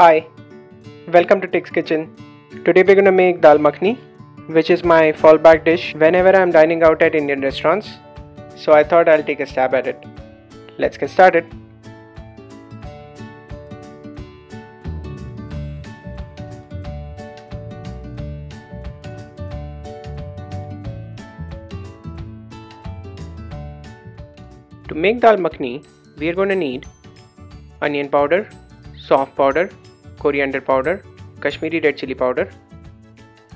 Hi, welcome to tikzkitchen. Today we're gonna make Dal Makhani, which is my fallback dish whenever I'm dining out at Indian restaurants. So I thought I'll take a stab at it. Let's get started. To make Dal Makhani, we are going to need onion powder, Saunf powder, coriander powder, Kashmiri red chilli powder,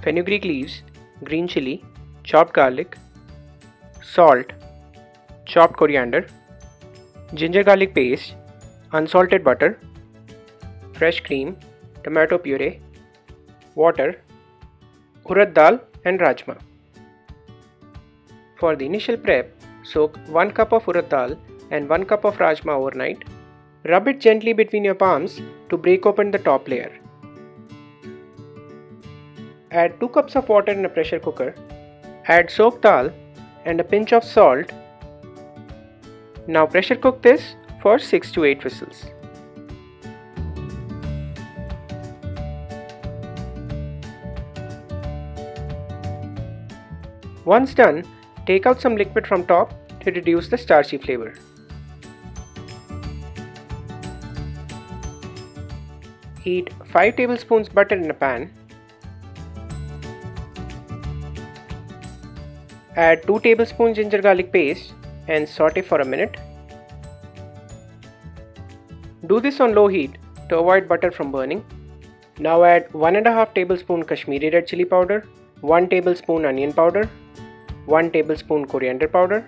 fenugreek leaves, green chilli, chopped garlic, salt, chopped coriander, ginger garlic paste, unsalted butter, fresh cream, tomato puree, water, urad dal and rajma. For the initial prep, soak 1 cup of urad dal and 1 cup of rajma overnight. Rub it gently between your palms to break open the top layer. Add 2 cups of water in a pressure cooker. Add soaked dal and a pinch of salt. Now pressure cook this for 6 to 8 whistles. Once done, take out some liquid from top to reduce the starchy flavor. Heat 5 tablespoons butter in a pan. Add 2 tablespoons ginger garlic paste and saute for a minute. Do this on low heat to avoid butter from burning. Now add 1.5 tablespoon Kashmiri red chilli powder, 1 tablespoon onion powder, 1 tablespoon coriander powder.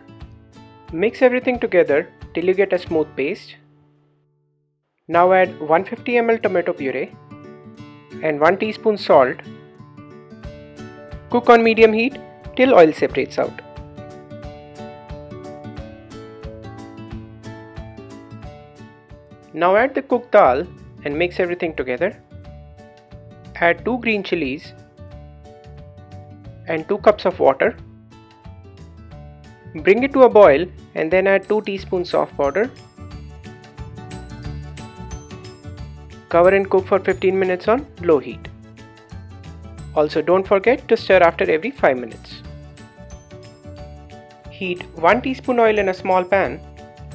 Mix everything together till you get a smooth paste. Now add 150 ml tomato puree and 1 teaspoon salt. Cook on medium heat till oil separates out. Now add the cooked dal and mix everything together. Add 2 green chilies and 2 cups of water. Bring it to a boil and then add 2 teaspoons of powder. Cover and cook for 15 minutes on low heat. Also don't forget to stir after every 5 minutes. Heat 1 teaspoon oil in a small pan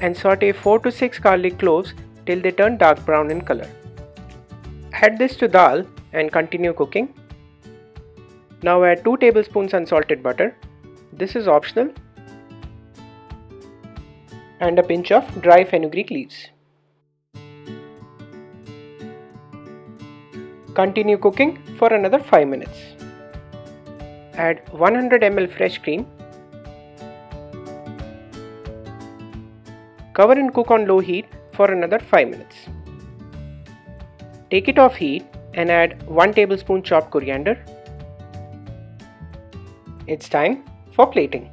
and saute 4 to 6 garlic cloves till they turn dark brown in color. Add this to dal and continue cooking. Now add 2 tablespoons unsalted butter. This is optional. And a pinch of dry fenugreek leaves. Continue cooking for another 5 minutes. Add 100 ml fresh cream. Cover and cook on low heat for another 5 minutes. Take it off heat and add 1 tablespoon chopped coriander. It's time for plating.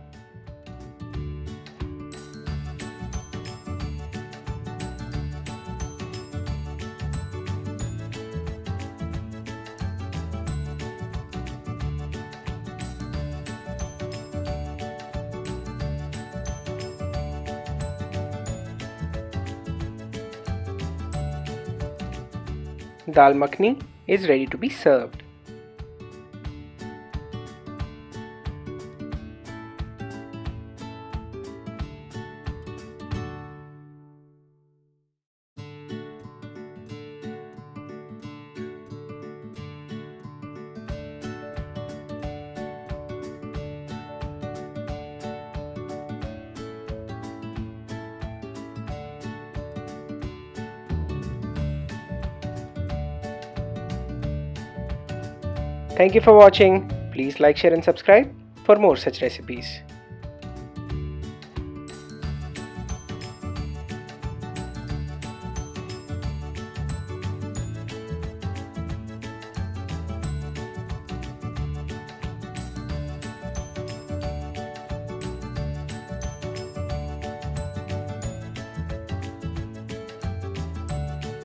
Dal Makhani is ready to be served. Thank you for watching. Please like, share and subscribe for more such recipes.